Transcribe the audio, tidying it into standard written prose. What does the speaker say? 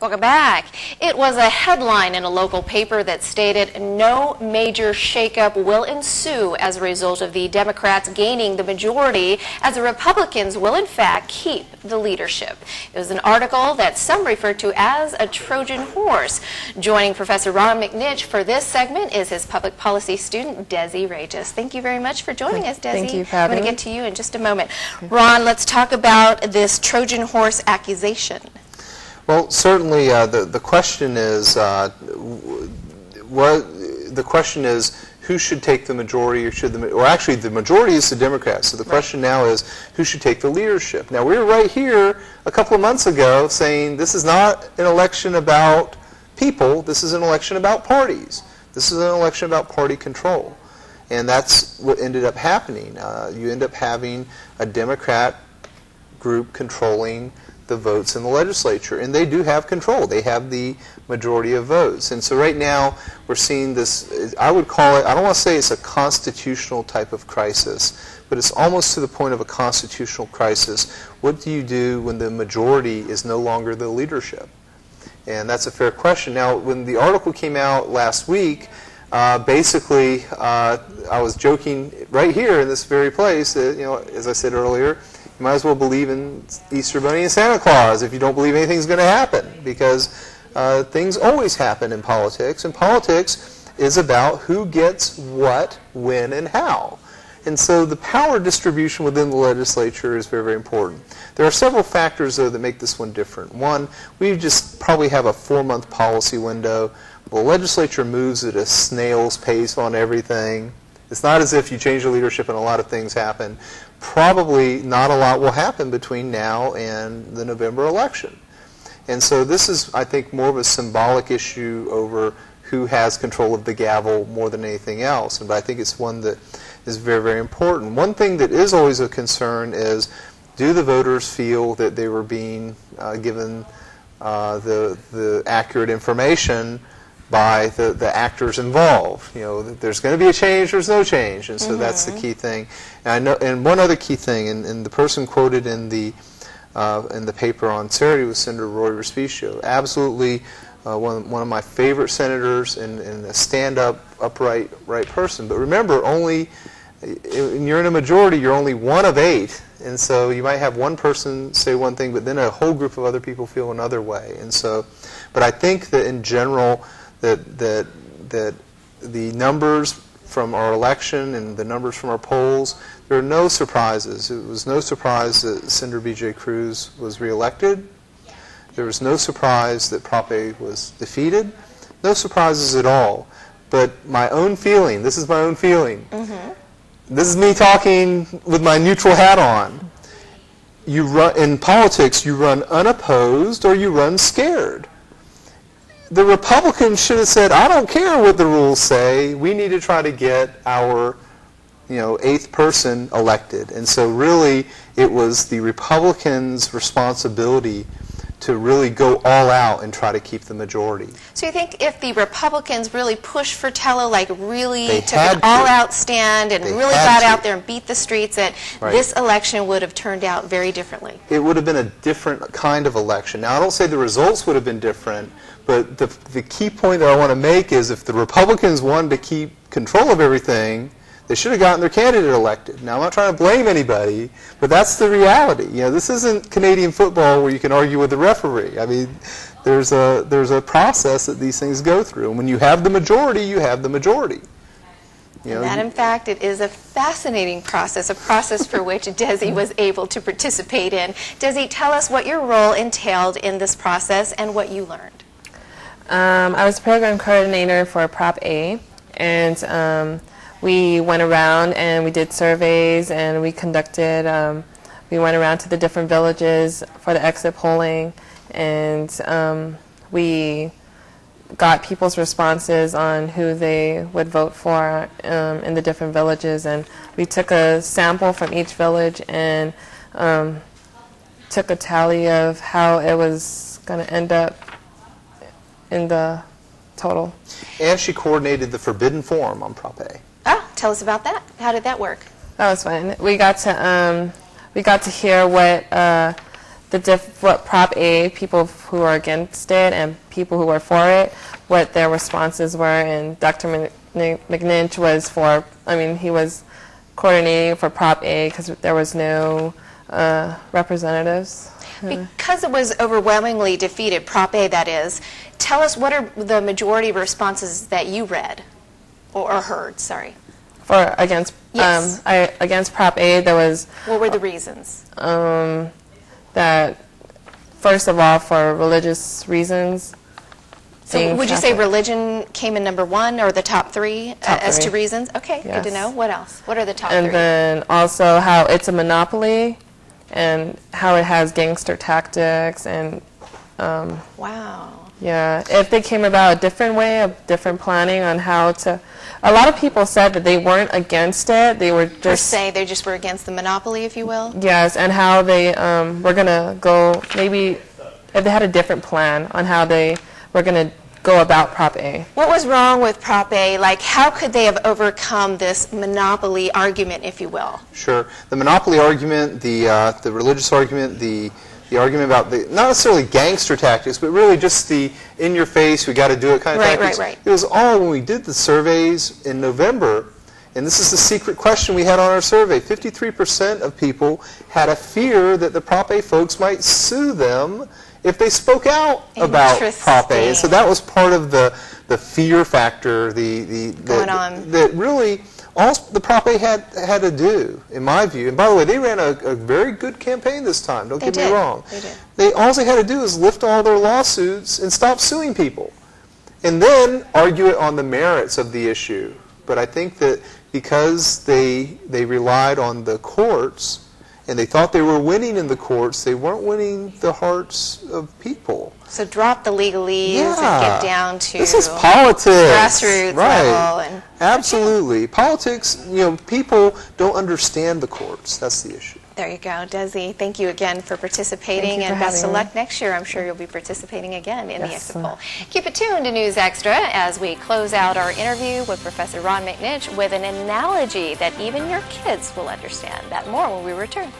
Welcome back. It was a headline in a local paper that stated no major shakeup will ensue as a result of the Democrats gaining the majority, as the Republicans will in fact keep the leadership. It was an article that some refer to as a Trojan horse. Joining Professor Ron McNinch for this segment is his public policy student, Desi Regis. Thank you very much for joining us, Desi. Thank you for having me. I'm going to get to you in just a moment. Ron, let's talk about this Trojan horse accusation. Well, certainly the question is who should take the majority, or actually the majority is the Democrats. So the question now is who should take the leadership. Now we were right here a couple of months ago saying this is not an election about people. This is an election about parties. This is an election about party control, and that's what ended up happening. You end up having a Democrat group controlling the votes in the legislature, and they do have control. They have the majority of votes. And so right now we're seeing this, I would call it, I don't want to say it's a constitutional type of crisis, but it's almost to the point of a constitutional crisis. What do you do when the majority is no longer the leadership? And that's a fair question. Now, when the article came out last week, basically I was joking right here in this very place that, as I said earlier, you might as well believe in Easter Bunny and Santa Claus if you don't believe anything's going to happen, because things always happen in politics, and politics is about who gets what, when, and how. And so the power distribution within the legislature is very, very important. There are several factors, though, that make this one different. One, we just probably have a 4-month policy window. The legislature moves at a snail's pace on everything. It's not as if you change the leadership and a lot of things happen. Probably not a lot will happen between now and the November election. And so this is, I think, more of a symbolic issue over who has control of the gavel more than anything else. But I think it's one that is very, very important. One thing that is always a concern is, do the voters feel that they were being given the accurate information by the actors involved? There's going to be a change, there's no change, and so that's the key thing. And I know, and one other key thing, and the person quoted in the paper on Saturday was Senator Roy Respicio. Absolutely, one of my favorite senators, and a stand-up, upright, right person. But remember, when you're in a majority, you're only one of 8, and so you might have one person say one thing, but then a whole group of other people feel another way. And so, but I think that in general, that the numbers from our election and the numbers from our polls, there are no surprises. It was no surprise that Senator B.J. Cruz was reelected. There was no surprise that Prop A was defeated. No surprises at all. But my own feeling, this is my own feeling. This is me talking with my neutral hat on. In politics, you run unopposed or you run scared. The Republicans should have said, I don't care what the rules say. We need to try to get our 8th person elected. And so really it was the Republicans' responsibility to really go all out and try to keep the majority. So you think if the Republicans really pushed for Tello, like really took an all-out stand and really got out there and beat the streets, that this election would have turned out very differently? It would have been a different kind of election. Now, I don't say the results would have been different, but the key point that I want to make is if the Republicans wanted to keep control of everything, they should have gotten their candidate elected. Now, I'm not trying to blame anybody, but that's the reality. This isn't Canadian football where you can argue with the referee. I mean, there's a process that these things go through. And when you have the majority, you have the majority. And that, in fact, it is a fascinating process, a process for which Desi was able to participate in. Desi, tell us what your role entailed in this process and what you learned. I was program coordinator for Prop A, and we went around and we did surveys, and we went around to the different villages for the exit polling, and we got people's responses on who they would vote for in the different villages, and we took a sample from each village and took a tally of how it was going to end up in the total. And she coordinated the Forbidden Forum on Prop A. Oh, tell us about that. How did that work? That was fun. We got to hear what what Prop A, people who are against it and people who are for it, what their responses were. And Dr. McNinch was for, I mean, he was coordinating for Prop A because there was no representatives. Because it was overwhelmingly defeated, Prop A that is, tell us what are the majority responses that you read or heard, sorry. For against Yes. Against Prop A, there was What were the reasons? that first of all for religious reasons. So would you say religion came in number one or the top three as to three. reasons? Okay, good to Yes. know. What else? What are the top And three? then also how it's a monopoly and how it has gangster tactics and Wow. yeah, if they came about a different way, a different planning on how to. A lot of people said that they weren't against it; they were Per just se, they just were against the monopoly, if you will. yes, and how they were gonna go. Maybe if they had a different plan on how they were gonna go about Prop A. What was wrong with Prop A? Like, how could they have overcome this monopoly argument, if you will? Sure. The monopoly argument, the religious argument, the argument about the not necessarily gangster tactics, but really just the in-your-face, we got to do it kind of tactics. Right. It was all when we did the surveys in November, and this is the secret question we had on our survey. 53% of people had a fear that the Prop A folks might sue them if they spoke out about Prop A. And so that was part of the fear factor, that really all the Prop A had to do, in my view. And by the way, they ran a very good campaign this time. Don't get me wrong. They did. All they had to do is lift all their lawsuits and stop suing people, and then argue it on the merits of the issue. But I think that because they relied on the courts and they thought they were winning in the courts, they weren't winning the hearts of people. So drop the legalese and get down to this is politics, grassroots level. And absolutely. Politics, people don't understand the courts. That's the issue. there you go. Desi, thank you again for participating, Thank you for and best of having luck next year. I'm sure you'll be participating again in the Yes. exit poll. Keep it tuned to News Extra as we close out our interview with Professor Ron McNinch with an analogy that even your kids will understand. That more when we return.